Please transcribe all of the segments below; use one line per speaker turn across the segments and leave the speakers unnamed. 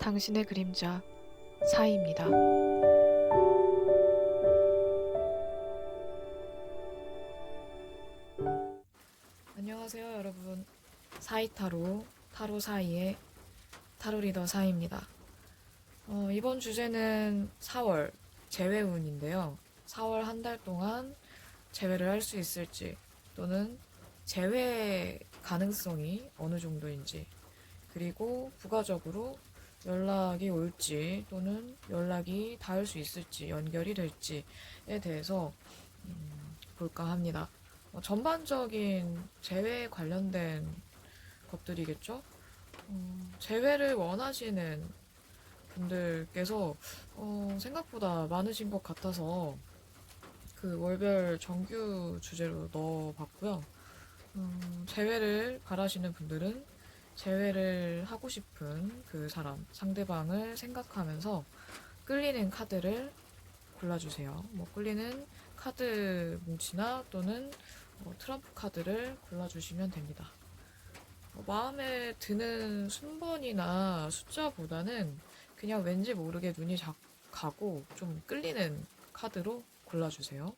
당신의 그림자 사이입니다. 안녕하세요 여러분. 사이타로 타로 사이의 타로 리더 사이입니다. 이번 주제는 4월 재회운인데요. 4월 한 달 동안 재회를 할 수 있을지, 또는 재회 가능성이 어느 정도인지, 그리고 부가적으로 연락이 올지 또는 연락이 닿을 수 있을지, 연결이 될지에 대해서 볼까 합니다. 전반적인 재회에 관련된 것들이겠죠? 재회를 원하시는 분들께서 생각보다 많으신 것 같아서 그 월별 정규 주제로 넣어봤고요. 재회를 바라시는 분들은 재회를 하고 싶은 그 사람, 상대방을 생각하면서 끌리는 카드를 골라주세요. 끌리는 카드 뭉치나 또는 트럼프 카드를 골라주시면 됩니다. 마음에 드는 순번이나 숫자보다는 그냥 왠지 모르게 눈이 가고 좀 끌리는 카드로 골라주세요.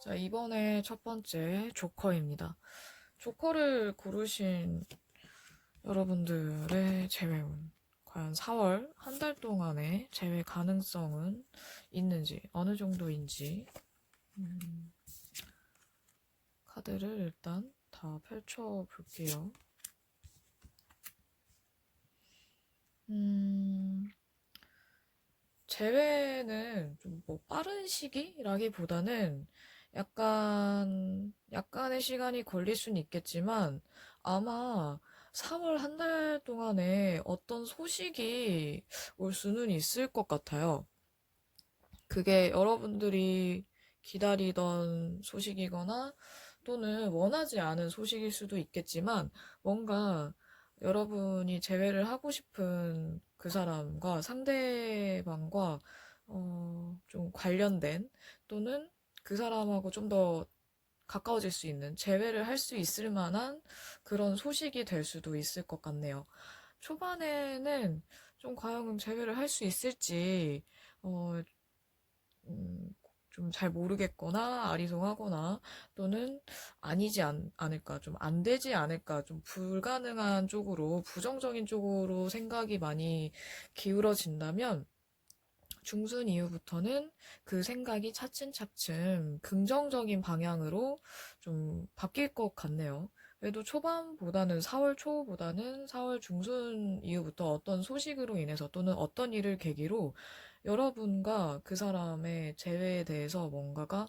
자, 이번에 첫 번째 조커입니다. 조커를 고르신 여러분들의 재회운, 과연 4월 한 달 동안의 재회 가능성은 있는지, 어느 정도인지 카드를 일단 다 펼쳐 볼게요. 재회는 좀 빠른 시기라기보다는 약간의 시간이 걸릴 수는 있겠지만 아마 4월 한 달 동안에 어떤 소식이 올 수는 있을 것 같아요. 그게 여러분들이 기다리던 소식이거나 또는 원하지 않은 소식일 수도 있겠지만, 뭔가 여러분이 재회를 하고 싶은 그 사람과 상대방과 좀 관련된, 또는 그 사람하고 좀 더 가까워질 수 있는, 재회를 할 수 있을 만한 그런 소식이 될 수도 있을 것 같네요. 초반에는 좀 과연 재회를 할 수 있을지 어, 좀 잘 모르겠거나 아리송하거나, 또는 아니지 않을까, 좀 안 되지 않을까, 좀 불가능한 쪽으로, 부정적인 쪽으로 생각이 많이 기울어진다면 중순 이후부터는 그 생각이 차츰차츰 긍정적인 방향으로 좀 바뀔 것 같네요. 그래도 초반보다는, 4월 초보다는 4월 중순 이후부터 어떤 소식으로 인해서 또는 어떤 일을 계기로 여러분과 그 사람의 재회에 대해서 뭔가가,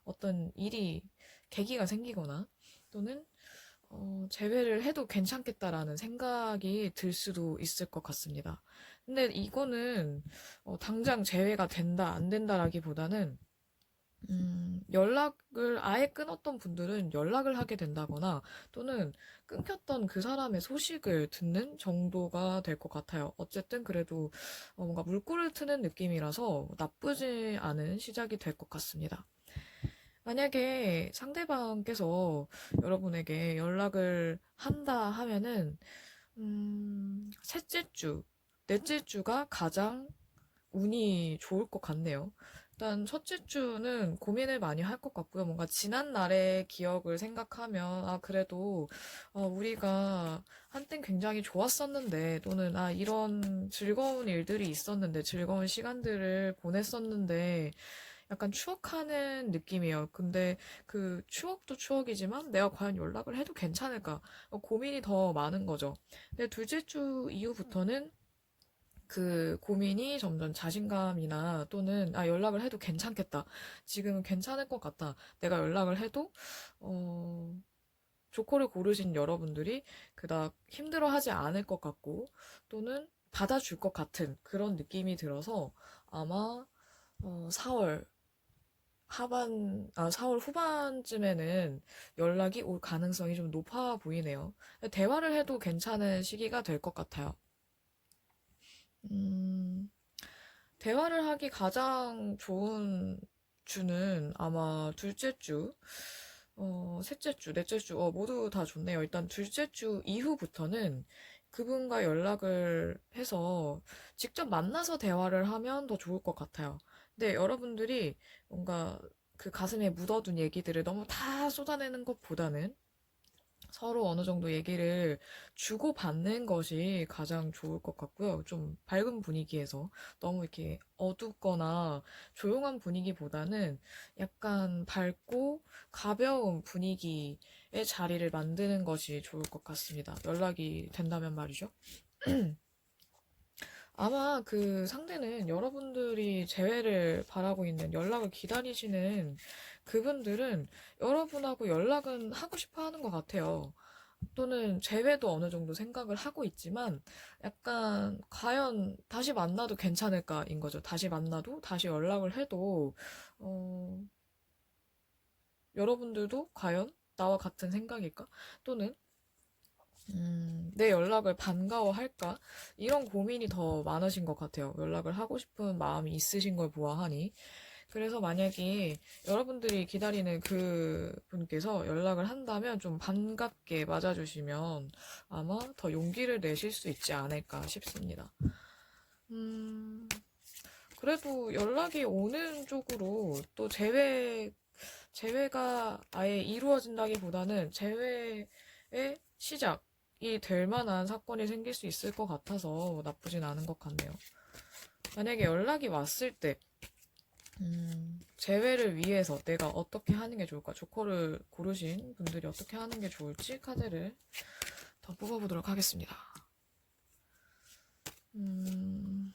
어떤 일이, 계기가 생기거나, 또는 재회를 해도 괜찮겠다라는 생각이 들 수도 있을 것 같습니다. 근데 이거는 당장 재회가 된다, 안 된다라기보다는 연락을 아예 끊었던 분들은 연락을 하게 된다거나, 또는 끊겼던 그 사람의 소식을 듣는 정도가 될 것 같아요. 어쨌든 그래도 뭔가 물꼬를 트는 느낌이라서 나쁘지 않은 시작이 될 것 같습니다. 만약에 상대방께서 여러분에게 연락을 한다 하면은 셋째 주, 넷째 주가 가장 운이 좋을 것 같네요. 일단 첫째 주는 고민을 많이 할 것 같고요. 뭔가 지난 날의 기억을 생각하면, 그래도 우리가 한땐 굉장히 좋았었는데, 또는 이런 즐거운 일들이 있었는데, 즐거운 시간들을 보냈었는데, 약간 추억하는 느낌이에요. 근데 그 추억도 추억이지만 내가 과연 연락을 해도 괜찮을까? 고민이 더 많은 거죠. 근데 둘째 주 이후부터는 그 고민이 점점 자신감이나, 또는 연락을 해도 괜찮겠다, 지금은 괜찮을 것 같다, 내가 연락을 해도 조커를 고르신 여러분들이 그닥 힘들어하지 않을 것 같고, 또는 받아줄 것 같은 그런 느낌이 들어서 아마 4월 4월 후반쯤에는 연락이 올 가능성이 좀 높아 보이네요. 대화를 해도 괜찮은 시기가 될 것 같아요. 음, 대화를 하기 가장 좋은 주는 아마 둘째 주. 셋째 주, 넷째 주, 모두 다 좋네요. 일단 둘째 주 이후부터는 그분과 연락을 해서 직접 만나서 대화를 하면 더 좋을 것 같아요. 근데 여러분들이 뭔가 그 가슴에 묻어둔 얘기들을 너무 다 쏟아내는 것보다는 서로 어느 정도 얘기를 주고받는 것이 가장 좋을 것 같고요. 좀 밝은 분위기에서 너무 이렇게 어둡거나 조용한 분위기보다는 약간 밝고 가벼운 분위기의 자리를 만드는 것이 좋을 것 같습니다. 연락이 된다면 말이죠. 아마 그 상대는 여러분들이 재회를 바라고 있는 연락을 기다리시는 그분들은 여러분하고 연락은 하고 싶어 하는 것 같아요. 또는 재회도 어느 정도 생각을 하고 있지만 약간 과연 다시 만나도 괜찮을까인 거죠. 다시 만나도 다시 연락을 해도 어, 여러분들도 과연 나와 같은 생각일까? 또는 내 연락을 반가워할까? 이런 고민이 더 많으신 것 같아요. 연락을 하고 싶은 마음이 있으신 걸 보아하니. 그래서 만약에 여러분들이 기다리는 그 분께서 연락을 한다면 좀 반갑게 맞아주시면 아마 더 용기를 내실 수 있지 않을까 싶습니다. 음, 그래도 연락이 오는 쪽으로 또 재회가 아예 이루어진다기보다는 재회의 시작이 될 만한 사건이 생길 수 있을 것 같아서 나쁘진 않은 것 같네요. 만약에 연락이 왔을 때, 재회를 위해서 내가 어떻게 하는 게 좋을까? 조커를 고르신 분들이 어떻게 하는 게 좋을지 카드를 더 뽑아보도록 하겠습니다. 음,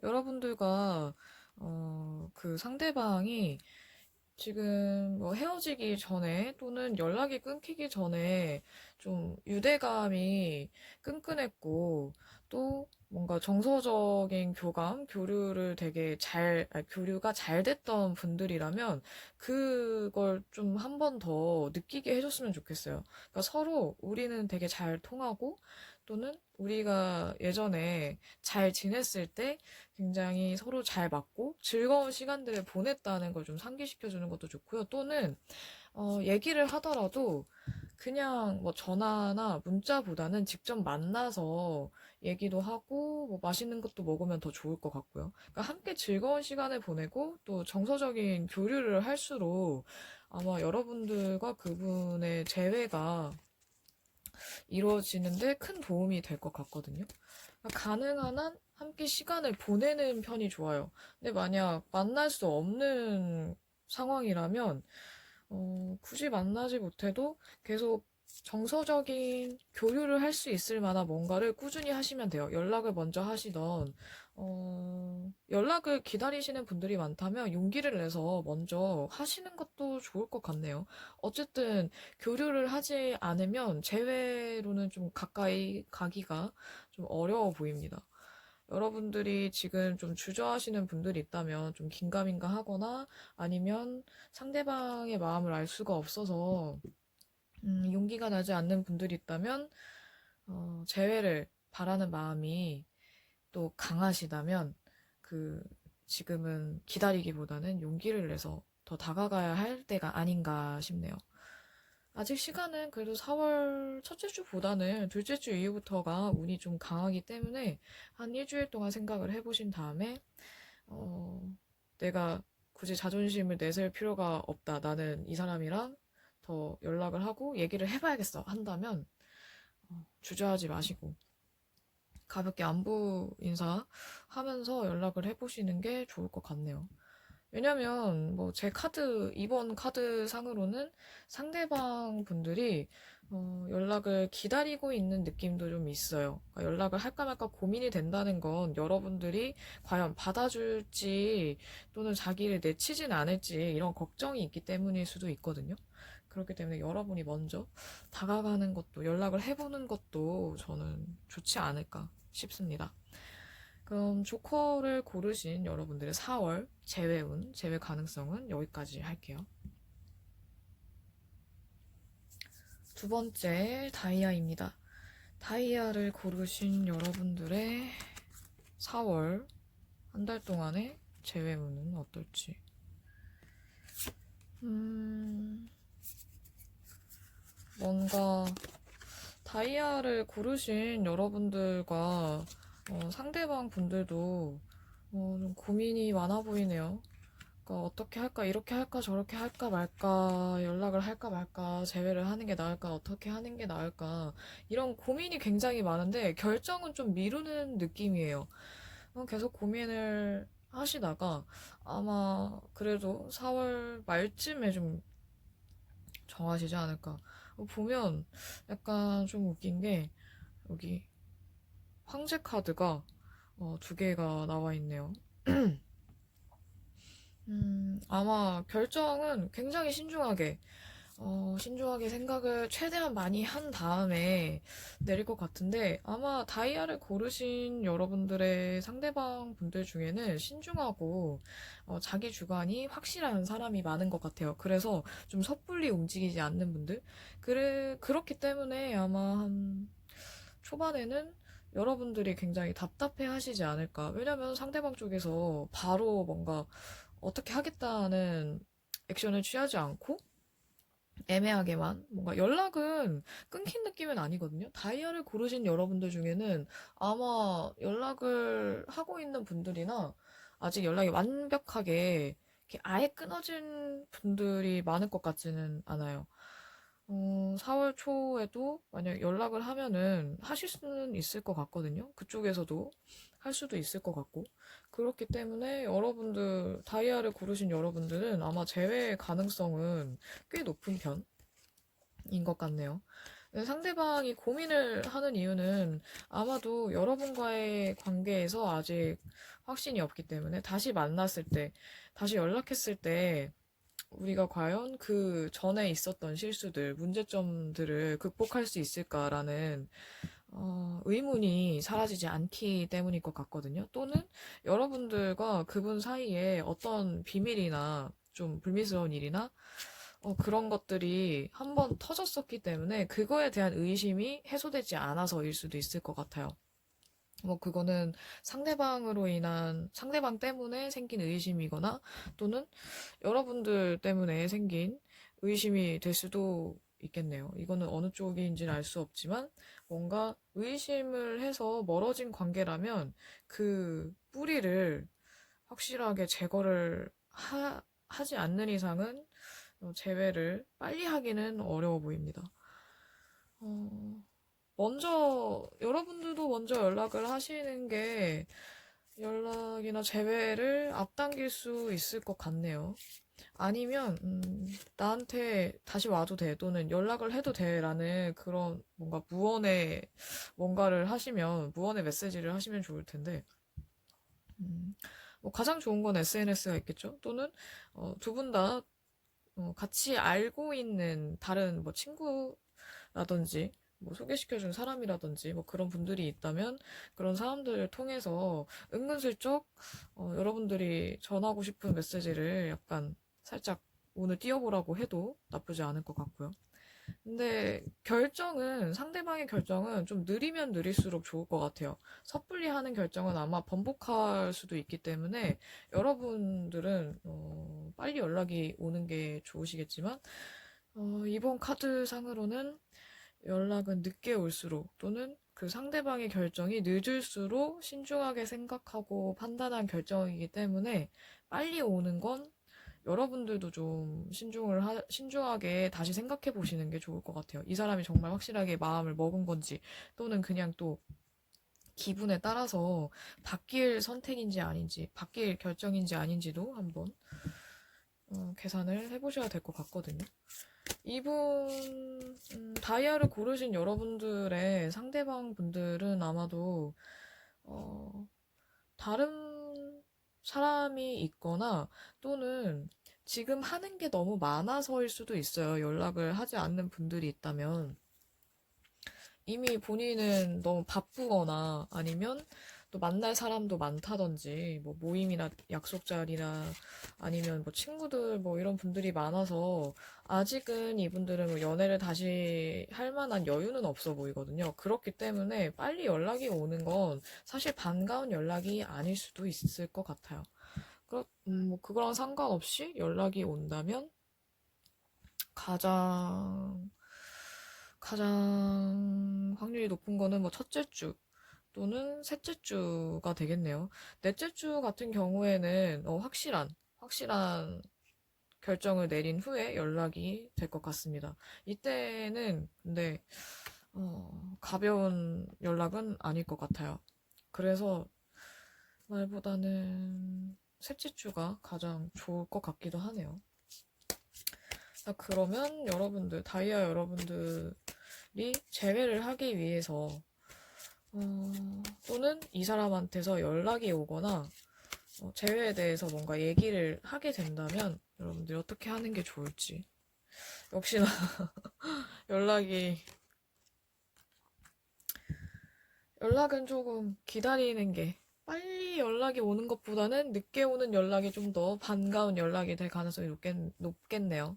여러분들과 그 상대방이 지금 뭐 헤어지기 전에 또는 연락이 끊기기 전에 좀 유대감이 끈끈했고 또 뭔가 정서적인 교류를 되게 교류가 잘 됐던 분들이라면 그걸 좀 한 번 더 느끼게 해줬으면 좋겠어요. 그러니까 서로 우리는 되게 잘 통하고 또는 우리가 예전에 잘 지냈을 때 굉장히 서로 잘 맞고 즐거운 시간들을 보냈다는 걸 좀 상기시켜주는 것도 좋고요. 또는 얘기를 하더라도 그냥 뭐 전화나 문자보다는 직접 만나서 얘기도 하고 뭐 맛있는 것도 먹으면 더 좋을 것 같고요. 그러니까 함께 즐거운 시간을 보내고 또 정서적인 교류를 할수록 아마 여러분들과 그분의 재회가 이루어지는데 큰 도움이 될 것 같거든요. 그러니까 가능한 한 함께 시간을 보내는 편이 좋아요. 근데 만약 만날 수 없는 상황이라면 굳이 만나지 못해도 계속 정서적인 교류를 할 수 있을 만한 뭔가를 꾸준히 하시면 돼요. 연락을 먼저 하시던, 연락을 기다리시는 분들이 많다면 용기를 내서 먼저 하시는 것도 좋을 것 같네요. 어쨌든 교류를 하지 않으면 재회로는 좀 가까이 가기가 좀 어려워 보입니다. 여러분들이 지금 좀 주저하시는 분들이 있다면 좀 긴가민가 하거나 아니면 상대방의 마음을 알 수가 없어서 용기가 나지 않는 분들이 있다면 재회를 바라는 마음이 또 강하시다면 그 지금은 기다리기보다는 용기를 내서 더 다가가야 할 때가 아닌가 싶네요. 아직 시간은 그래도 4월 첫째 주보다는 둘째 주 이후부터가 운이 좀 강하기 때문에 한 일주일 동안 생각을 해보신 다음에 어, 내가 굳이 자존심을 내세울 필요가 없다. 나는 이 사람이랑 더 연락을 하고 얘기를 해봐야겠어. 한다면 주저하지 마시고 가볍게 안부 인사 하면서 연락을 해보시는 게 좋을 것 같네요. 왜냐면 뭐 제 이번 카드 상으로는 상대방 분들이 연락을 기다리고 있는 느낌도 좀 있어요. 그러니까 연락을 할까 말까 고민이 된다는 건 여러분들이 과연 받아줄지 또는 자기를 내치진 않을지 이런 걱정이 있기 때문일 수도 있거든요. 그렇기 때문에 여러분이 먼저 다가가는 것도 연락을 해보는 것도 저는 좋지 않을까 싶습니다. 그럼 조커를 고르신 여러분들의 4월 재회 가능성은 여기까지 할게요. 두 번째 다이아입니다. 다이아를 고르신 여러분들의 4월 한 달 동안의 재회운은 어떨지. 음, 뭔가 다이아를 고르신 여러분들과 상대방 분들도 좀 고민이 많아 보이네요. 그러니까 어떻게 할까, 이렇게 할까, 저렇게 할까 말까, 연락을 할까 말까, 재회를 하는 게 나을까, 어떻게 하는 게 나을까, 이런 고민이 굉장히 많은데 결정은 좀 미루는 느낌이에요. 계속 고민을 하시다가 아마 그래도 4월 말쯤에 좀 정하시지 않을까. 보면 약간 좀 웃긴 게 여기 황제 카드가 두 개가 나와 있네요. 아마 결정은 굉장히 신중하게 생각을 최대한 많이 한 다음에 내릴 것 같은데, 아마 다이아를 고르신 여러분들의 상대방 분들 중에는 신중하고, 자기 주관이 확실한 사람이 많은 것 같아요. 그래서 좀 섣불리 움직이지 않는 분들? 그렇기 때문에 아마 한 초반에는 여러분들이 굉장히 답답해 하시지 않을까. 왜냐면 상대방 쪽에서 바로 뭔가 어떻게 하겠다는 액션을 취하지 않고 애매하게만 뭔가 연락은 끊긴 느낌은 아니거든요. 다이아를 고르신 여러분들 중에는 아마 연락을 하고 있는 분들이나 아직 연락이 완벽하게 이렇게 아예 끊어진 분들이 많을 것 같지는 않아요. 4월 초에도 만약 연락을 하면은 하실 수는 있을 것 같거든요. 그쪽에서도 할 수도 있을 것 같고. 그렇기 때문에 여러분들, 다이아를 고르신 여러분들은 아마 재회 가능성은 꽤 높은 편인 것 같네요. 상대방이 고민을 하는 이유는 아마도 여러분과의 관계에서 아직 확신이 없기 때문에 다시 만났을 때, 다시 연락했을 때 우리가 과연 그 전에 있었던 실수들, 문제점들을 극복할 수 있을까라는 의문이 사라지지 않기 때문일 것 같거든요. 또는 여러분들과 그분 사이에 어떤 비밀이나 좀 불미스러운 일이나 그런 것들이 한번 터졌었기 때문에 그거에 대한 의심이 해소되지 않아서일 수도 있을 것 같아요. 뭐 그거는 상대방 때문에 생긴 의심이거나 또는 여러분들 때문에 생긴 의심이 될 수도 있겠네요. 이거는 어느 쪽인지는 알 수 없지만 뭔가 의심을 해서 멀어진 관계라면 그 뿌리를 확실하게 제거를 하지 않는 이상은 재회를 빨리 하기는 어려워 보입니다. 어, 여러분들도 먼저 연락을 하시는 게 연락이나 재회를 앞당길 수 있을 것 같네요. 아니면, 나한테 다시 와도 돼, 또는 연락을 해도 돼, 라는 그런 뭔가 무언의 메시지를 하시면 좋을 텐데, 뭐 가장 좋은 건 SNS가 있겠죠? 또는, 두 분 다, 같이 알고 있는 다른 뭐 친구라든지, 뭐 소개시켜준 사람이라든지 뭐 그런 분들이 있다면 그런 사람들을 통해서 은근슬쩍 여러분들이 전하고 싶은 메시지를 약간 살짝 오늘 띄워보라고 해도 나쁘지 않을 것 같고요. 근데 상대방의 결정은 좀 느리면 느릴수록 좋을 것 같아요. 섣불리 하는 결정은 아마 번복할 수도 있기 때문에 여러분들은 빨리 연락이 오는 게 좋으시겠지만 이번 카드상으로는 연락은 늦게 올수록 또는 그 상대방의 결정이 늦을수록 신중하게 생각하고 판단한 결정이기 때문에 빨리 오는 건 여러분들도 좀 신중하게 다시 생각해 보시는 게 좋을 것 같아요. 이 사람이 정말 확실하게 마음을 먹은 건지 또는 그냥 또 기분에 따라서 바뀔 선택인지 아닌지, 바뀔 결정인지 아닌지도 한번 계산을 해보셔야 될 것 같거든요. 다이아를 고르신 여러분들의 상대방 분들은 아마도, 다른 사람이 있거나 또는 지금 하는 게 너무 많아서일 수도 있어요. 연락을 하지 않는 분들이 있다면. 이미 본인은 너무 바쁘거나 아니면 또 만날 사람도 많다든지, 뭐 모임이나 약속 자리나 아니면 뭐 친구들 뭐 이런 분들이 많아서 아직은 이분들은 뭐 연애를 다시 할 만한 여유는 없어 보이거든요. 그렇기 때문에 빨리 연락이 오는 건 사실 반가운 연락이 아닐 수도 있을 것 같아요. 뭐 그거랑 상관없이 연락이 온다면 가장 확률이 높은 거는 뭐 첫째 주 또는 셋째 주가 되겠네요. 넷째 주 같은 경우에는 확실한 결정을 내린 후에 연락이 될 것 같습니다. 이때는 근데 가벼운 연락은 아닐 것 같아요. 그래서 말보다는 셋째 주가 가장 좋을 것 같기도 하네요. 자, 그러면 다이아 여러분들이 재회를 하기 위해서, 또는 이 사람한테서 연락이 오거나, 재회에 대해서 뭔가 얘기를 하게 된다면, 여러분들이 어떻게 하는 게 좋을지. 역시나, 연락이, 연락은 조금 기다리는 게, 빨리 연락이 오는 것보다는 늦게 오는 연락이 좀 더 반가운 연락이 될 가능성이 높겠네요.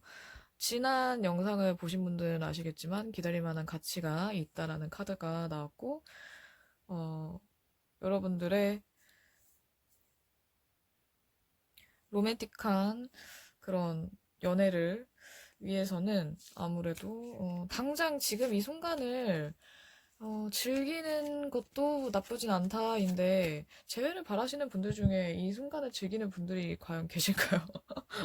지난 영상을 보신 분들은 아시겠지만 기다릴 만한 가치가 있다라는 카드가 나왔고, 어, 여러분들의 로맨틱한 그런 연애를 위해서는 아무래도 당장 지금 이 순간을 즐기는 것도 나쁘진 않다인데 재회를 바라시는 분들 중에 이 순간을 즐기는 분들이 과연 계실까요?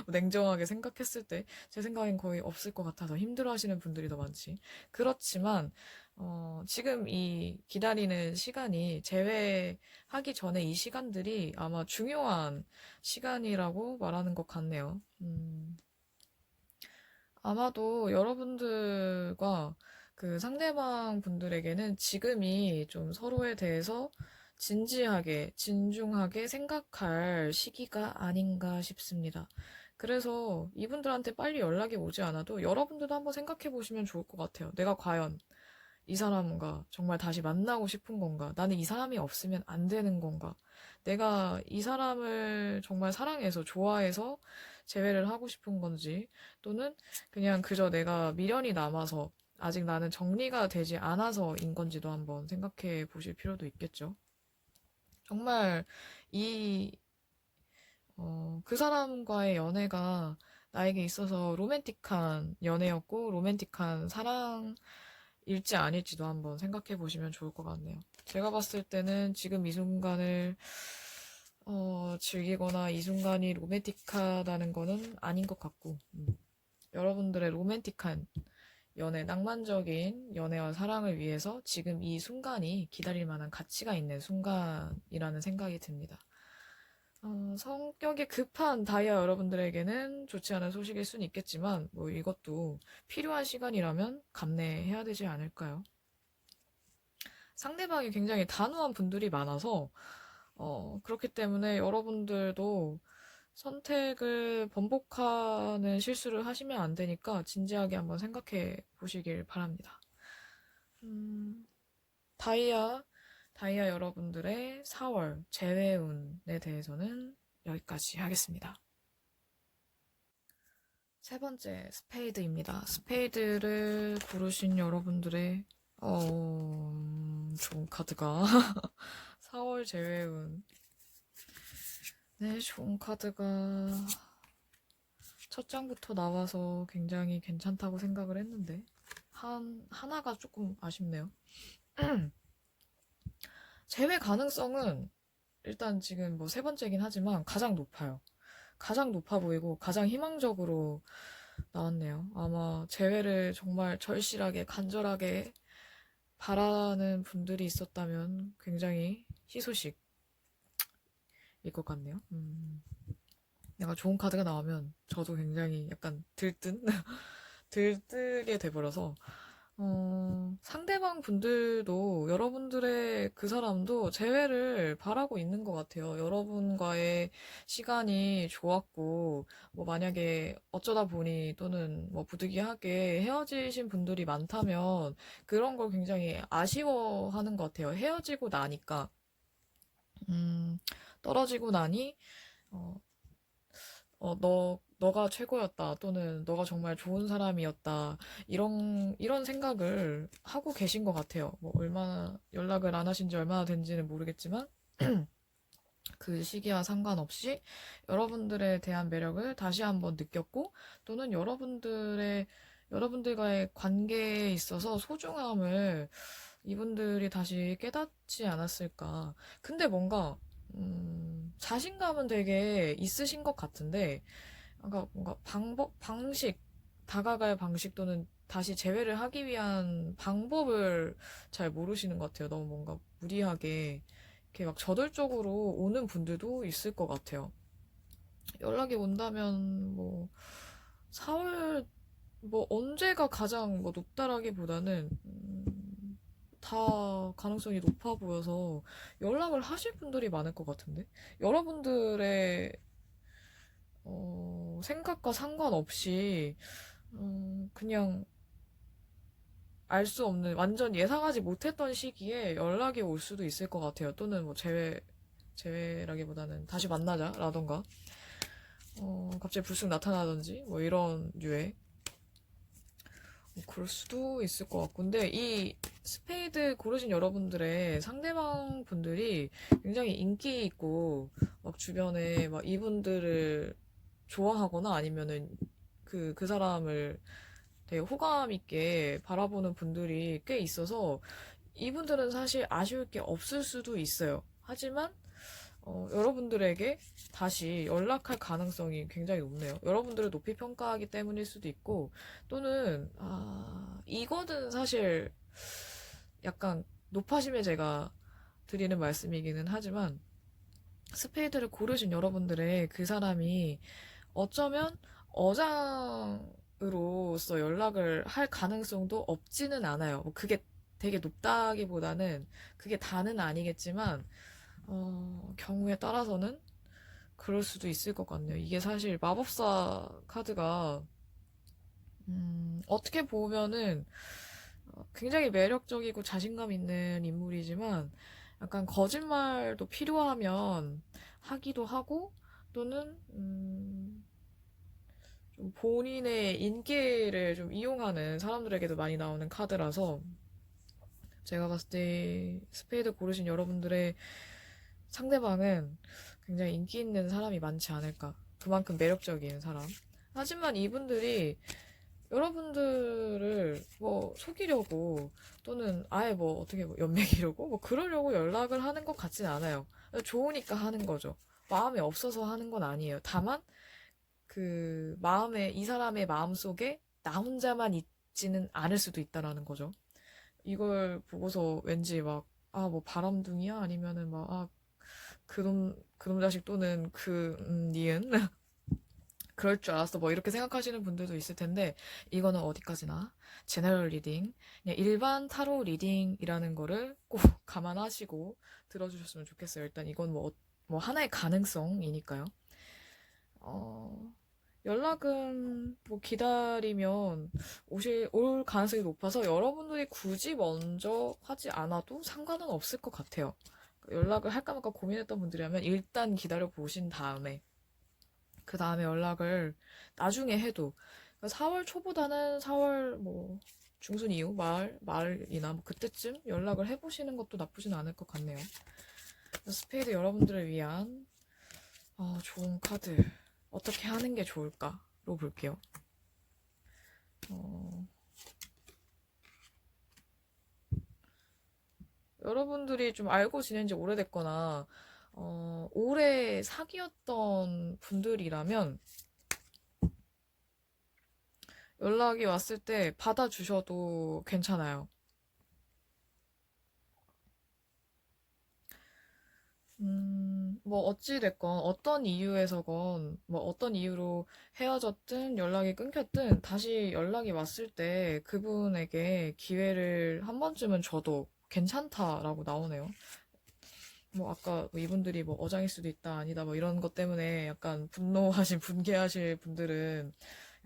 냉정하게 생각했을 때 제 생각엔 거의 없을 것 같아서 힘들어하시는 분들이 더 많지. 그렇지만 지금 이 기다리는 시간이 재회하기 전에 이 시간들이 아마 중요한 시간이라고 말하는 것 같네요. 아마도 여러분들과 그 상대방 분들에게는 지금이 좀 서로에 대해서 진지하게, 진중하게 생각할 시기가 아닌가 싶습니다. 그래서 이분들한테 빨리 연락이 오지 않아도 여러분들도 한번 생각해 보시면 좋을 것 같아요. 내가 과연 이 사람과 정말 다시 만나고 싶은 건가? 나는 이 사람이 없으면 안 되는 건가? 내가 이 사람을 정말 사랑해서, 좋아해서 재회를 하고 싶은 건지, 또는 그냥 그저 내가 미련이 남아서 아직 나는 정리가 되지 않아서인 건지도 한번 생각해 보실 필요도 있겠죠. 정말 이, 그 사람과의 연애가 나에게 있어서 로맨틱한 연애였고, 로맨틱한 사랑일지 아닐지도 한번 생각해 보시면 좋을 것 같네요. 제가 봤을 때는 지금 이 순간을 즐기거나 이 순간이 로맨틱하다는 거는 아닌 것 같고, 여러분들의 로맨틱한 연애, 낭만적인 연애와 사랑을 위해서 지금 이 순간이 기다릴 만한 가치가 있는 순간이라는 생각이 듭니다. 성격이 급한 다이아 여러분들에게는 좋지 않은 소식일 수는 있겠지만, 뭐 이것도 필요한 시간이라면 감내해야 되지 않을까요? 상대방이 굉장히 단호한 분들이 많아서, 그렇기 때문에 여러분들도 선택을 번복하는 실수를 하시면 안 되니까 진지하게 한번 생각해 보시길 바랍니다. 음, 다이아, 다이아 여러분들의 4월 재회운에 대해서는 여기까지 하겠습니다. 세 번째, 스페이드입니다. 스페이드를 고르신 여러분들의, 좋은 카드가 4월 재회운. 네, 좋은 카드가 첫 장부터 나와서 굉장히 괜찮다고 생각을 했는데, 하나가 조금 아쉽네요. 재회 가능성은 일단 지금 뭐 세 번째긴 하지만 가장 높아요. 가장 높아 보이고 가장 희망적으로 나왔네요. 아마 재회를 정말 절실하게, 간절하게 바라는 분들이 있었다면 굉장히 희소식일 것 같네요. 내가 좋은 카드가 나오면 저도 굉장히 약간 들뜨게 돼버려서 상대방 분들도 여러분들의 그 사람도 재회를 바라고 있는 것 같아요. 여러분과의 시간이 좋았고, 뭐 만약에 어쩌다 보니 또는 뭐 부득이하게 헤어지신 분들이 많다면 그런 걸 굉장히 아쉬워하는 것 같아요. 헤어지고 나니까 음, 떨어지고 나니, 어, 너가 최고였다. 또는 너가 정말 좋은 사람이었다. 이런 생각을 하고 계신 것 같아요. 뭐, 얼마나, 연락을 안 하신 지 얼마나 된지는 모르겠지만, 그 시기와 상관없이 여러분들에 대한 매력을 다시 한번 느꼈고, 또는 여러분들과의 관계에 있어서 소중함을 이분들이 다시 깨닫지 않았을까. 근데 자신감은 되게 있으신 것 같은데, 뭔가 다가갈 방식 또는 다시 재회를 하기 위한 방법을 잘 모르시는 것 같아요. 너무 뭔가 무리하게, 이렇게 막 저돌적으로 오는 분들도 있을 것 같아요. 연락이 온다면, 4월, 언제가 가장 높다라기보다는, 다 가능성이 높아 보여서 연락을 하실 분들이 많을 것 같은데? 여러분들의 생각과 상관없이 그냥 알 수 없는 완전 예상하지 못했던 시기에 연락이 올 수도 있을 것 같아요. 또는 뭐 제외라기보다는 다시 만나자라던가 갑자기 불쑥 나타나든지 뭐 이런 류의 뭐 그럴 수도 있을 것 같고. 근데 이 스페이드 고르신 여러분들의 상대방 분들이 굉장히 인기 있고 막 주변에 막 이분들을 좋아하거나 아니면은 그 사람을 되게 호감 있게 바라보는 분들이 꽤 있어서 이분들은 사실 아쉬울 게 없을 수도 있어요. 하지만 여러분들에게 다시 연락할 가능성이 굉장히 높네요. 여러분들을 높이 평가하기 때문일 수도 있고, 또는, 이거는 사실 약간 높아심에 제가 드리는 말씀이기는 하지만, 스페이드를 고르신 여러분들의 그 사람이 어쩌면 어장으로서 연락을 할 가능성도 없지는 않아요. 뭐 그게 되게 높다기보다는 그게 다는 아니겠지만, 경우에 따라서는 그럴 수도 있을 것 같네요. 이게 사실 마법사 카드가, 어떻게 보면은 굉장히 매력적이고 자신감 있는 인물이지만 약간 거짓말도 필요하면 하기도 하고 또는, 좀 본인의 인기를 좀 이용하는 사람들에게도 많이 나오는 카드라서 제가 봤을 때 스페이드 고르신 여러분들의 상대방은 굉장히 인기 있는 사람이 많지 않을까. 그만큼 매력적인 사람. 하지만 이분들이 여러분들을 뭐 속이려고 또는 아예 뭐 어떻게 뭐 연맥이려고 뭐 그러려고 연락을 하는 것 같진 않아요. 좋으니까 하는 거죠. 마음에 없어서 하는 건 아니에요. 다만 이 사람의 마음 속에 나 혼자만 있지는 않을 수도 있다라는 거죠. 이걸 보고서 왠지 막, 뭐 바람둥이야? 아니면은 막, 그놈 자식 또는 니은? 그럴 줄 알았어. 뭐 이렇게 생각하시는 분들도 있을 텐데, 이거는 어디까지나 제너럴 리딩, 그냥 일반 타로 리딩이라는 거를 꼭 감안하시고 들어주셨으면 좋겠어요. 일단 이건 뭐 하나의 가능성이니까요. 어, 연락은 뭐 기다리면 올 가능성이 높아서 여러분들이 굳이 먼저 하지 않아도 상관은 없을 것 같아요. 연락을 할까 말까 고민했던 분들이라면 일단 기다려 보신 다음에 그 다음에 연락을 나중에 해도 4월 초보다는 4월 뭐 중순 이후 말이나 뭐 그때쯤 연락을 해보시는 것도 나쁘진 않을 것 같네요. 스페이드 여러분들을 위한 좋은 카드 어떻게 하는 게 좋을까로 볼게요. 어, 여러분들이 좀 알고 지낸 지 오래됐거나 오래 사귀었던 분들이라면 연락이 왔을 때 받아주셔도 괜찮아요. 뭐 어찌됐건 어떤 이유에서건 뭐 어떤 이유로 헤어졌든 연락이 끊겼든 다시 연락이 왔을 때 그분에게 기회를 한 번쯤은 줘도 괜찮다라고 나오네요. 뭐 아까 뭐 이분들이 뭐 어장일 수도 있다 아니다 뭐 이런 것 때문에 약간 분개하실 분들은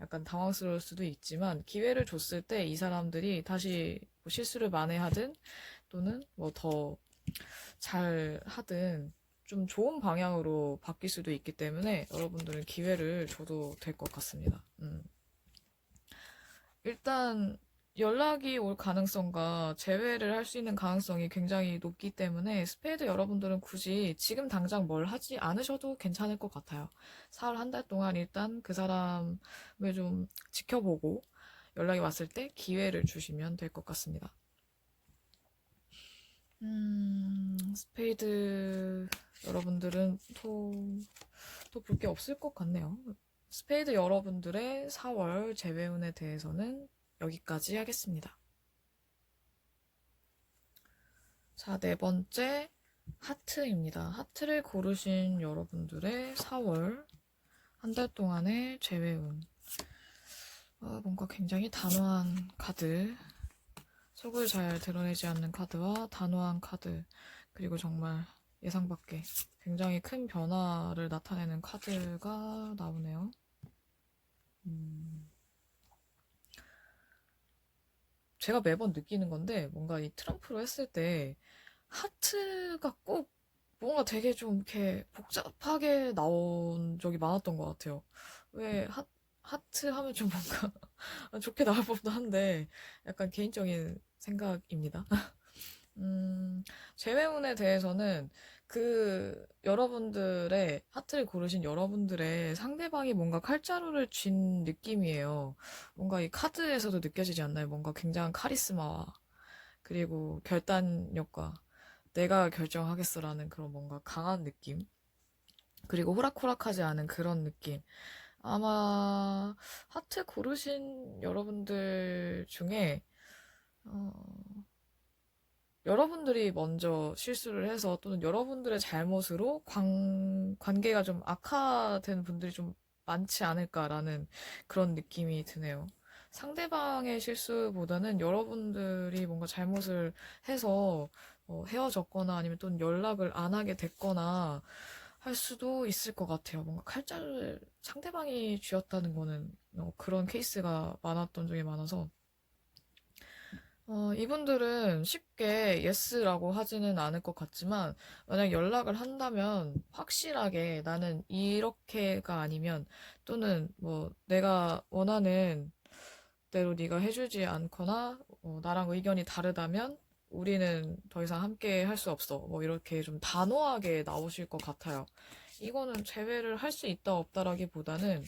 약간 당황스러울 수도 있지만 기회를 줬을 때 이 사람들이 다시 뭐 실수를 만회하든 또는 뭐 더 잘 하든 좀 좋은 방향으로 바뀔 수도 있기 때문에 여러분들은 기회를 줘도 될 것 같습니다. 일단 연락이 올 가능성과 재회를 할 수 있는 가능성이 굉장히 높기 때문에 스페이드 여러분들은 굳이 지금 당장 뭘 하지 않으셔도 괜찮을 것 같아요. 사흘 한 달 동안 일단 그 사람을 좀 지켜보고 연락이 왔을 때 기회를 주시면 될 것 같습니다. 스페이드 여러분들은 또 볼 게 없을 것 같네요. 스페이드 여러분들의 4월 재회운에 대해서는 여기까지 하겠습니다. 자, 네 번째 하트입니다. 하트를 고르신 여러분들의 4월 한 달 동안의 재회운. 뭔가 굉장히 단호한 카드, 속을 잘 드러내지 않는 카드와 단호한 카드, 그리고 정말 예상 밖의 굉장히 큰 변화를 나타내는 카드가 나오네요. 제가 매번 느끼는 건데, 뭔가 이 트럼프로 했을 때, 하트가 꼭 뭔가 되게 좀 이렇게 복잡하게 나온 적이 많았던 것 같아요. 왜 하트 하면 좀 뭔가 좋게 나올 법도 한데, 약간 개인적인 생각입니다. 재회운에 대해서는 여러분들의, 하트를 고르신 여러분들의 상대방이 뭔가 칼자루를 쥔 느낌이에요. 뭔가 이 카드에서도 느껴지지 않나요? 뭔가 굉장한 카리스마와, 그리고 결단력과, 내가 결정하겠어라는 그런 뭔가 강한 느낌. 그리고 호락호락하지 않은 그런 느낌. 아마, 하트 고르신 여러분들 중에, 어, 여러분들이 먼저 실수를 해서 또는 여러분들의 잘못으로 관계가 좀 악화된 분들이 좀 많지 않을까라는 그런 느낌이 드네요. 상대방의 실수보다는 여러분들이 뭔가 잘못을 해서 헤어졌거나 아니면 또는 연락을 안 하게 됐거나 할 수도 있을 것 같아요. 뭔가 칼자를 상대방이 쥐었다는 거는 그런 케이스가 많았던 적이 많아서 이분들은 쉽게 예스라고 하지는 않을 것 같지만, 만약 연락을 한다면 확실하게 나는 이렇게가 아니면, 또는 뭐 내가 원하는 대로 네가 해주지 않거나, 나랑 의견이 다르다면, 우리는 더 이상 함께 할 수 없어. 뭐 이렇게 좀 단호하게 나오실 것 같아요. 이거는 재회를 할 수 있다 없다라기보다는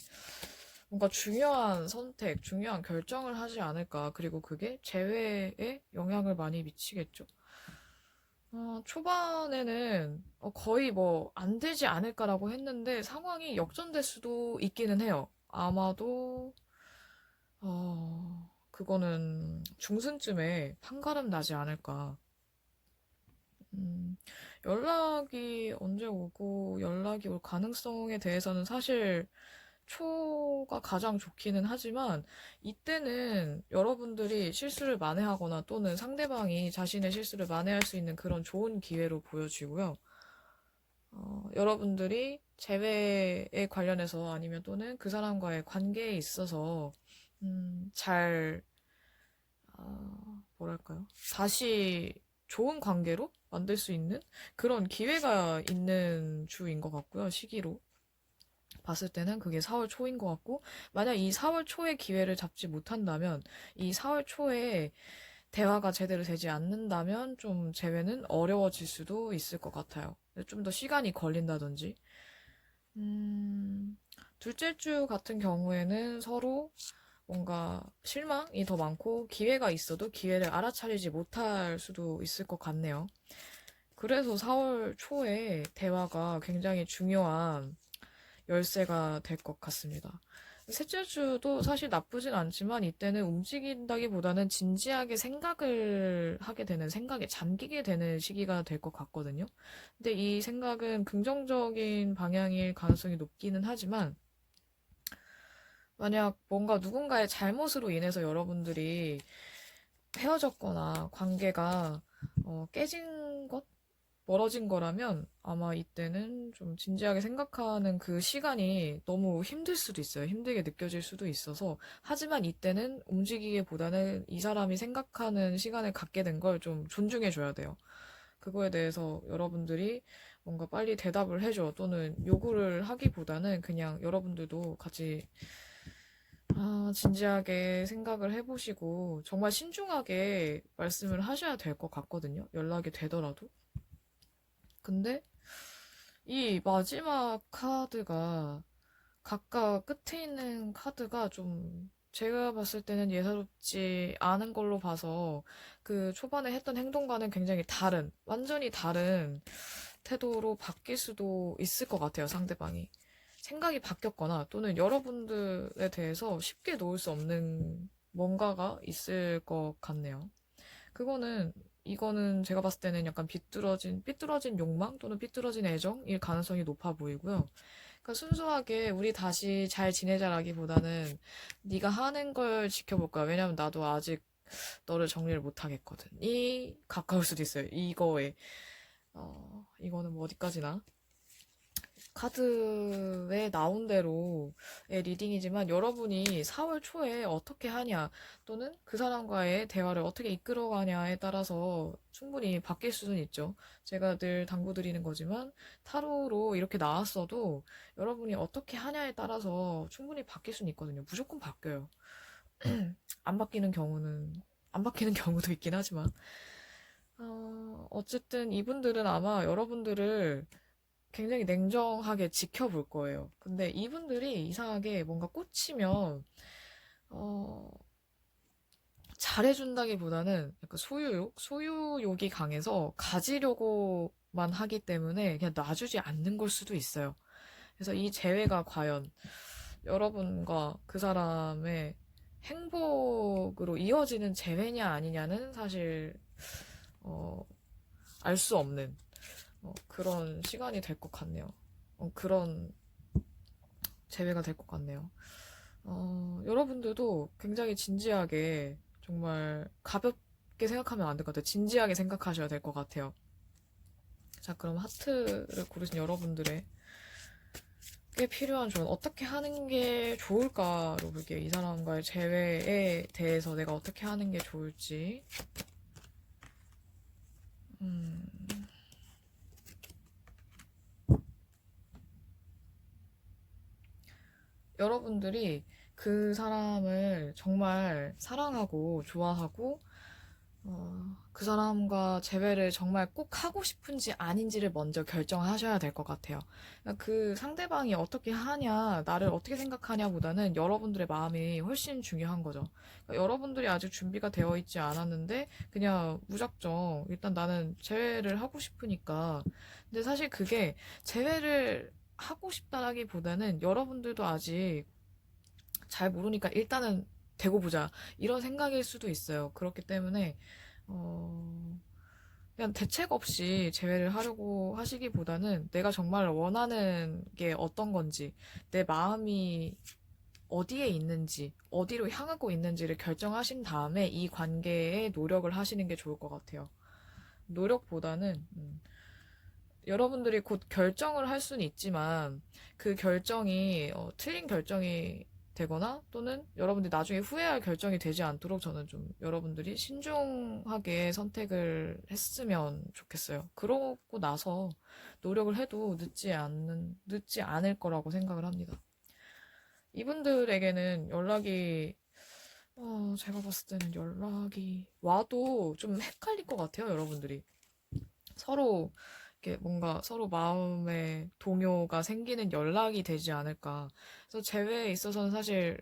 뭔가 중요한 선택, 중요한 결정을 하지 않을까. 그리고 그게 재회에 영향을 많이 미치겠죠. 초반에는 거의 뭐 안 되지 않을까라고 했는데 상황이 역전될 수도 있기는 해요. 아마도 그거는 중순쯤에 판가름 나지 않을까. 음, 연락이 언제 오고 연락이 올 가능성에 대해서는 사실 초가 가장 좋기는 하지만 이때는 여러분들이 실수를 만회하거나 또는 상대방이 자신의 실수를 만회할 수 있는 그런 좋은 기회로 보여지고요. 여러분들이 재회에 관련해서 아니면 또는 그 사람과의 관계에 있어서 잘 뭐랄까요? 다시 좋은 관계로 만들 수 있는 그런 기회가 있는 주인 것 같고요. 시기로 봤을 때는 그게 4월 초인 것 같고, 만약 이 4월 초에 기회를 잡지 못한다면, 이 4월 초에 대화가 제대로 되지 않는다면 좀 재회는 어려워질 수도 있을 것 같아요. 좀 더 시간이 걸린다든지. 음, 둘째 주 같은 경우에는 서로 뭔가 실망이 더 많고 기회가 있어도 기회를 알아차리지 못할 수도 있을 것 같네요. 그래서 4월 초에 대화가 굉장히 중요한 열쇠가 될 것 같습니다. 셋째 주도 사실 나쁘진 않지만 이때는 움직인다기보다는 진지하게 생각을 하게 되는, 생각에 잠기게 되는 시기가 될 것 같거든요. 근데 이 생각은 긍정적인 방향일 가능성이 높기는 하지만 만약 뭔가 누군가의 잘못으로 인해서 여러분들이 헤어졌거나 관계가 깨진 것? 멀어진 거라면 아마 이때는 좀 진지하게 생각하는 그 시간이 너무 힘들 수도 있어요. 힘들게 느껴질 수도 있어서. 하지만 이때는 움직이기보다는 이 사람이 생각하는 시간을 갖게 된 걸 좀 존중해 줘야 돼요. 그거에 대해서 여러분들이 뭔가 빨리 대답을 해줘. 또는 요구를 하기보다는 그냥 여러분들도 같이 진지하게 생각을 해보시고 정말 신중하게 말씀을 하셔야 될 것 같거든요. 연락이 되더라도. 근데 이 마지막 카드가 각각 끝에 있는 카드가 좀 제가 봤을 때는 예사롭지 않은 걸로 봐서 그 초반에 했던 행동과는 굉장히 다른, 완전히 다른 태도로 바뀔 수도 있을 것 같아요, 상대방이. 생각이 바뀌었거나 또는 여러분들에 대해서 쉽게 놓을 수 없는 뭔가가 있을 것 같네요. 이거는 제가 봤을 때는 약간 삐뚤어진 욕망 또는 삐뚤어진 애정일 가능성이 높아 보이고요. 그러니까 순수하게 우리 다시 잘 지내자라기보다는 네가 하는 걸 지켜볼 거야. 왜냐면 나도 아직 너를 정리를 못 하겠거든. 이 가까울 수도 있어요. 이거는 뭐 어디까지나 카드에 나온 대로의 리딩이지만 여러분이 4월 초에 어떻게 하냐 또는 그 사람과의 대화를 어떻게 이끌어가냐에 따라서 충분히 바뀔 수는 있죠. 제가 늘 당부드리는 거지만 타로로 이렇게 나왔어도 여러분이 어떻게 하냐에 따라서 충분히 바뀔 수는 있거든요. 무조건 바뀌어요. 안 바뀌는 경우는 안 바뀌는 경우도 있긴 하지만 어쨌든 이분들은 아마 여러분들을 굉장히 냉정하게 지켜볼 거예요. 근데 이분들이 이상하게 뭔가 꽂히면, 어, 잘해준다기보다는 약간 소유욕이 강해서 가지려고만 하기 때문에 그냥 놔주지 않는 걸 수도 있어요. 그래서 이 재회가 과연 여러분과 그 사람의 행복으로 이어지는 재회냐 아니냐는 사실, 어, 알 수 없는 그런 시간이 될 것 같네요. 그런 재회가 될 것 같네요. 여러분들도 굉장히 진지하게, 정말 가볍게 생각하면 안 될 것 같아요. 진지하게 생각하셔야 될 것 같아요. 자, 그럼 하트를 고르신 여러분들의 꽤 필요한 조언, 어떻게 하는 게 좋을까로 볼게요. 이 사람과의 재회에 대해서 내가 어떻게 하는 게 좋을지. 음, 여러분들이 그 사람을 정말 사랑하고 좋아하고 그 사람과 재회를 정말 꼭 하고 싶은지 아닌지를 먼저 결정하셔야 될 것 같아요. 그러니까 그 상대방이 어떻게 하냐, 나를 어떻게 생각하냐 보다는 여러분들의 마음이 훨씬 중요한 거죠. 그러니까 여러분들이 아직 준비가 되어 있지 않았는데, 그냥 무작정, 일단 나는 재회를 하고 싶으니까. 근데 사실 그게 재회를 하고 싶다라기보다는 여러분들도 아직 잘 모르니까 일단은 되고 보자. 이런 생각일 수도 있어요. 그렇기 때문에, 어, 그냥 대책 없이 재회를 하려고 하시기보다는 내가 정말 원하는 게 어떤 건지, 내 마음이 어디에 있는지, 어디로 향하고 있는지를 결정하신 다음에 이 관계에 노력을 하시는 게 좋을 것 같아요. 노력보다는, 여러분들이 곧 결정을 할 수는 있지만 그 결정이 틀린 결정이 되거나 또는 여러분들이 나중에 후회할 결정이 되지 않도록 저는 좀 여러분들이 신중하게 선택을 했으면 좋겠어요. 그러고 나서 노력을 해도 늦지 않을 거라고 생각을 합니다. 이분들에게는 제가 봤을 때는 연락이 와도 좀 헷갈릴 것 같아요, 여러분들이. 서로 이렇게 뭔가 서로 마음의 동요가 생기는 연락이 되지 않을까. 그래서 재회에 있어서는 사실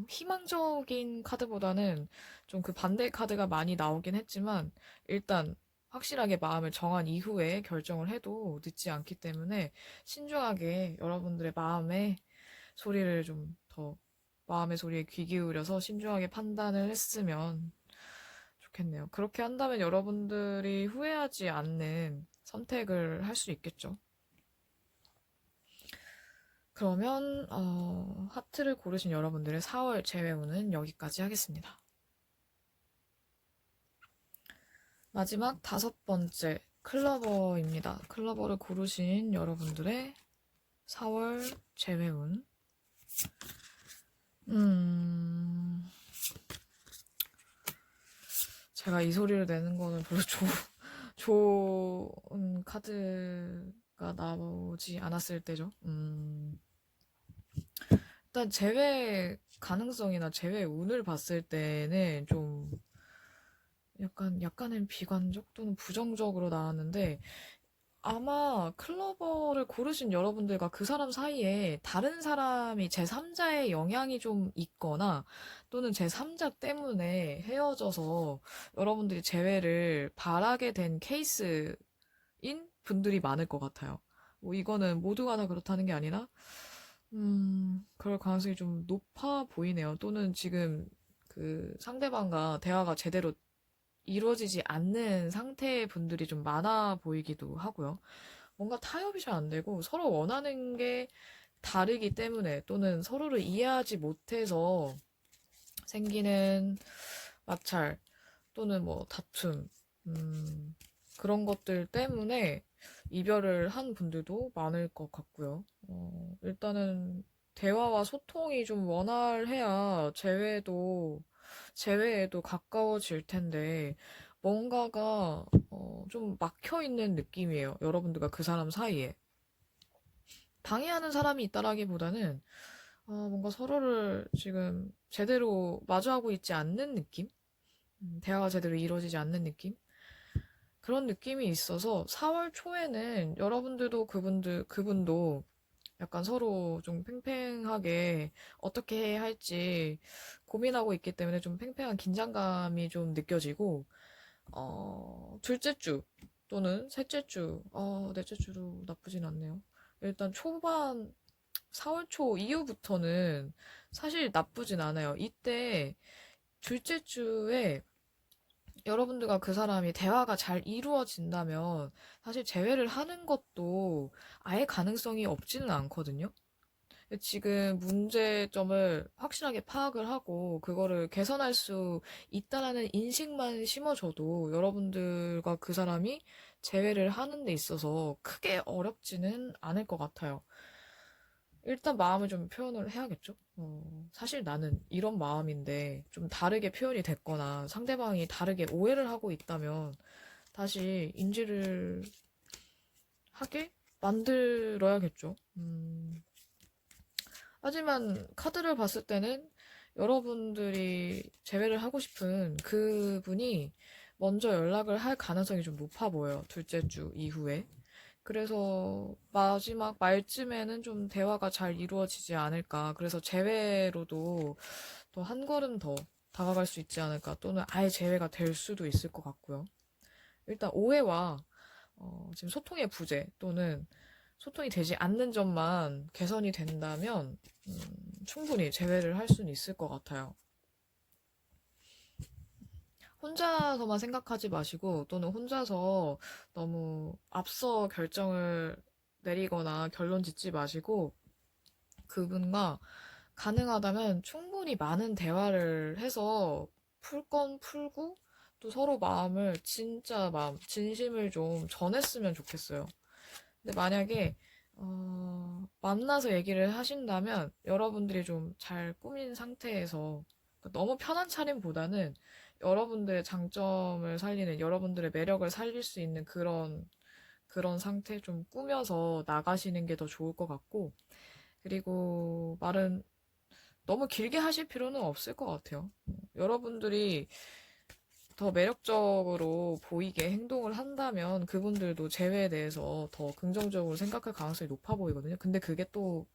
희망적인 카드보다는 좀 그 반대 카드가 많이 나오긴 했지만 일단 확실하게 마음을 정한 이후에 결정을 해도 늦지 않기 때문에 신중하게 여러분들의 소리를 좀 더 마음의 소리에 귀 기울여서 신중하게 판단을 했으면 좋겠네요. 그렇게 한다면 여러분들이 후회하지 않는 선택을 할 수 있겠죠. 그러면 하트를 고르신 여러분들의 4월 재회운은 여기까지 하겠습니다. 마지막 5번째 클러버입니다. 클러버를 고르신 여러분들의 4월 재회운. 제가 이 소리를 내는 거는 별로 좋은 카드가 나오지 않았을 때죠. 일단 제외 가능성이나 제외 운을 봤을 때는 좀 약간은 비관적 또는 부정적으로 나왔는데, 아마 클로버를 고르신 여러분들과 그 사람 사이에 다른 사람이 제3자의 영향이 좀 있거나 또는 제3자 때문에 헤어져서 여러분들이 재회를 바라게 된 케이스인 분들이 많을 것 같아요. 뭐 이거는 모두가 다 그렇다는 게 아니라, 그럴 가능성이 좀 높아 보이네요. 또는 지금 그 상대방과 대화가 제대로 이루어지지 않는 상태의 분들이 좀 많아 보이기도 하고요. 뭔가 타협이 잘 안 되고 서로 원하는 게 다르기 때문에 또는 서로를 이해하지 못해서 생기는 마찰 또는 뭐 다툼, 그런 것들 때문에 이별을 한 분들도 많을 것 같고요. 일단은 대화와 소통이 좀 원활해야 재회에도 가까워질 텐데, 뭔가가 좀 막혀 있는 느낌이에요. 여러분들과 그 사람 사이에. 방해하는 사람이 있다라기보다는 뭔가 서로를 지금 제대로 마주하고 있지 않는 느낌? 대화가 제대로 이루어지지 않는 느낌? 그런 느낌이 있어서 4월 초에는 여러분들도 그분도 약간 서로 좀 팽팽하게 어떻게 해야 할지 고민하고 있기 때문에 좀 팽팽한 긴장감이 좀 느껴지고, 둘째 주 또는 셋째 주, 넷째 주도 나쁘진 않네요. 일단 4월 초 이후부터는 사실 나쁘진 않아요. 이때 둘째 주에 여러분들과 그 사람이 대화가 잘 이루어진다면 사실 재회를 하는 것도 아예 가능성이 없지는 않거든요. 지금 문제점을 확실하게 파악을 하고 그거를 개선할 수 있다라는 인식만 심어줘도 여러분들과 그 사람이 재회를 하는 데 있어서 크게 어렵지는 않을 것 같아요. 일단 마음을 좀 표현을 해야겠죠? 사실 나는 이런 마음인데 좀 다르게 표현이 됐거나 상대방이 다르게 오해를 하고 있다면 다시 인지를 하게 만들어야겠죠. 하지만 카드를 봤을 때는 여러분들이 재회를 하고 싶은 그분이 먼저 연락을 할 가능성이 좀 높아 보여요. 둘째 주 이후에. 그래서 마지막 말쯤에는 좀 대화가 잘 이루어지지 않을까. 그래서 재회로도 또 한 걸음 더 다가갈 수 있지 않을까. 또는 아예 재회가 될 수도 있을 것 같고요. 일단 오해와 지금 소통의 부재 또는 소통이 되지 않는 점만 개선이 된다면 충분히 재회를 할 수는 있을 것 같아요. 혼자서만 생각하지 마시고 또는 혼자서 너무 앞서 결정을 내리거나 결론 짓지 마시고 그분과 가능하다면 충분히 많은 대화를 해서 풀 건 풀고 또 서로 마음을 진짜 진심을 좀 전했으면 좋겠어요. 근데 만약에 만나서 얘기를 하신다면 여러분들이 좀 잘 꾸민 상태에서 너무 편한 차림보다는 여러분들의 장점을 살리는 여러분들의 매력을 살릴 수 있는 그런 상태 좀 꾸며서 나가시는 게 더 좋을 것 같고, 그리고 말은 너무 길게 하실 필요는 없을 것 같아요. 여러분들이 더 매력적으로 보이게 행동을 한다면 그분들도 재회에 대해서 더 긍정적으로 생각할 가능성이 높아 보이거든요. 근데 그게 또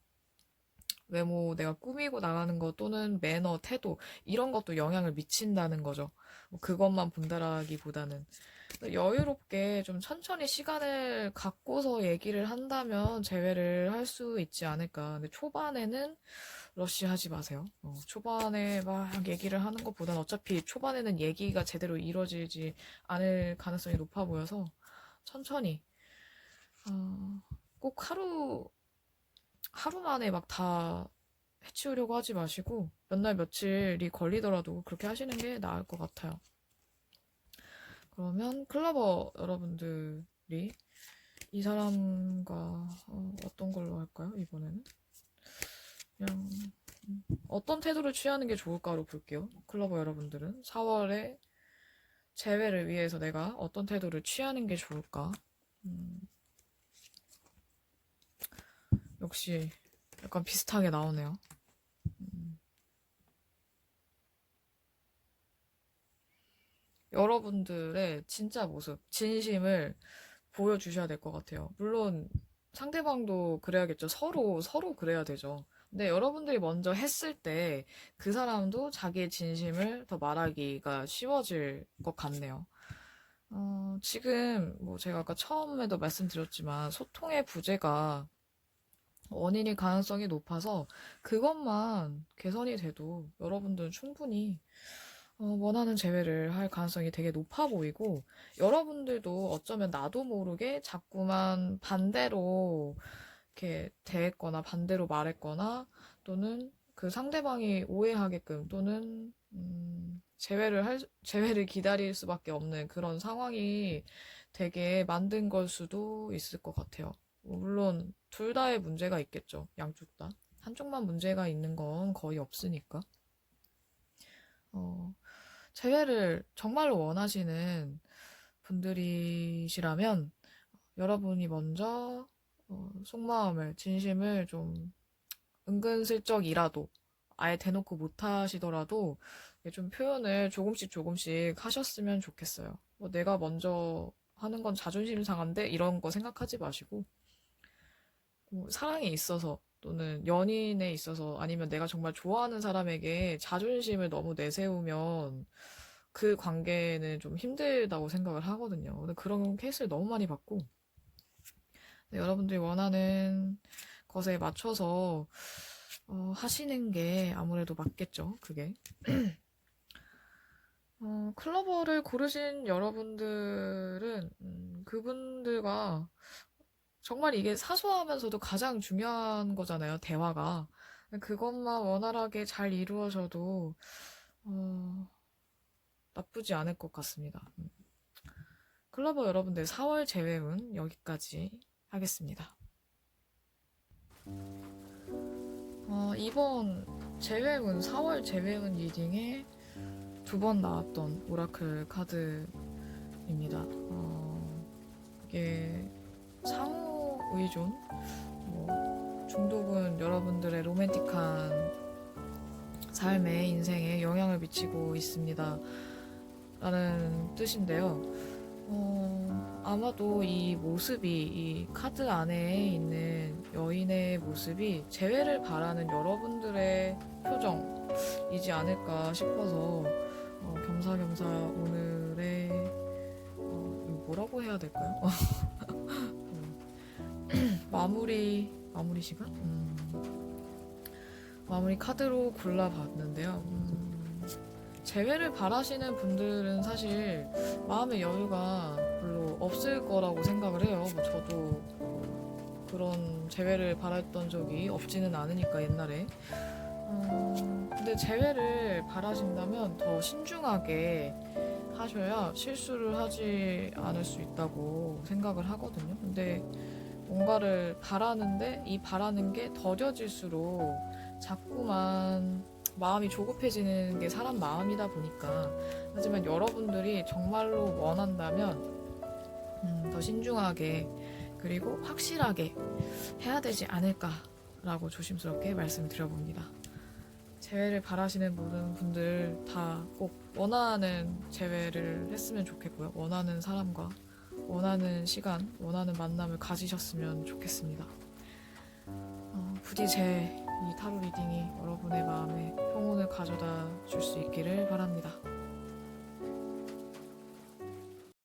외모, 내가 꾸미고 나가는 것 또는 매너, 태도 이런 것도 영향을 미친다는 거죠. 뭐 그것만 본다라기보다는 여유롭게 좀 천천히 시간을 갖고서 얘기를 한다면 재회를 할 수 있지 않을까. 근데 초반에는 러쉬하지 마세요. 초반에 막 얘기를 하는 것보다는 어차피 초반에는 얘기가 제대로 이루어지지 않을 가능성이 높아 보여서 천천히, 어, 꼭 하루 만에 막 다 해치우려고 하지 마시고 몇 날 며칠이 걸리더라도 그렇게 하시는 게 나을 것 같아요. 그러면 클러버 여러분들이 이 사람과 어떤 걸로 할까요? 이번에는 그냥 어떤 태도를 취하는 게 좋을까로 볼게요. 클러버 여러분들은 4월에 재회를 위해서 내가 어떤 태도를 취하는 게 좋을까? 음, 역시 약간 비슷하게 나오네요. 음, 여러분들의 진짜 모습, 진심을 보여주셔야 될 것 같아요. 물론 상대방도 그래야겠죠. 서로 그래야 되죠. 근데 여러분들이 먼저 했을 때 그 사람도 자기의 진심을 더 말하기가 쉬워질 것 같네요. 지금 뭐 제가 아까 처음에도 말씀드렸지만 소통의 부재가 원인일 가능성이 높아서 그것만 개선이 돼도 여러분들은 충분히 원하는 재회를 할 가능성이 되게 높아 보이고, 여러분들도 어쩌면 나도 모르게 자꾸만 반대로 이렇게 대했거나 반대로 말했거나 또는 그 상대방이 오해하게끔 또는 재회를 기다릴 수밖에 없는 그런 상황이 되게 만든 걸 수도 있을 것 같아요. 물론 둘 다의 문제가 있겠죠. 양쪽 다. 한쪽만 문제가 있는 건 거의 없으니까. 어, 재회를 정말로 원하시는 분들이시라면 여러분이 먼저 속마음을, 진심을 좀 은근슬쩍이라도 아예 대놓고 못하시더라도 좀 표현을 조금씩 조금씩 하셨으면 좋겠어요. 뭐 내가 먼저 하는 건 자존심 상한데 이런 거 생각하지 마시고 뭐 사랑에 있어서 또는 연인에 있어서 아니면 내가 정말 좋아하는 사람에게 자존심을 너무 내세우면 그 관계는 좀 힘들다고 생각을 하거든요. 근데 그런 케이스를 너무 많이 봤고, 여러분들이 원하는 것에 맞춰서 하시는 게 아무래도 맞겠죠, 그게. 클로버를 고르신 여러분들은 그분들과 정말 이게 사소하면서도 가장 중요한 거잖아요, 대화가. 그것만 원활하게 잘 이루어져도 어, 나쁘지 않을 것 같습니다. 클로버 여러분들 4월 재회운 여기까지 하겠습니다. 이번 재회운, 4월 재회운 리딩에 2번 나왔던 오라클 카드입니다. 이게 상호 의존, 중독은 여러분들의 로맨틱한 삶의 인생에 영향을 미치고 있습니다. 라는 뜻인데요. 아마도 이 모습이, 이 카드 안에 있는 여인의 모습이 재회를 바라는 여러분들의 표정이지 않을까 싶어서 겸사겸사 오늘의 이거 뭐라고 해야 될까요? 마무리 시간? 마무리 카드로 골라봤는데요. 재회를 바라시는 분들은 사실 마음의 여유가 별로 없을 거라고 생각을 해요. 뭐 저도 그런 재회를 바랐던 적이 없지는 않으니까 옛날에. 근데 재회를 바라신다면 더 신중하게 하셔야 실수를 하지 않을 수 있다고 생각을 하거든요. 근데 뭔가를 바라는데 이 바라는 게 더뎌질수록 자꾸만 마음이 조급해지는 게 사람 마음이다 보니까, 하지만 여러분들이 정말로 원한다면 더 신중하게 그리고 확실하게 해야 되지 않을까라고 조심스럽게 말씀드려봅니다. 재회를 바라시는 모든 분들 다 꼭 원하는 재회를 했으면 좋겠고요. 원하는 사람과 원하는 시간, 원하는 만남을 가지셨으면 좋겠습니다. 부디 제 이 타로 리딩이 여러분의 마음에 평온을 가져다 줄 수 있기를 바랍니다.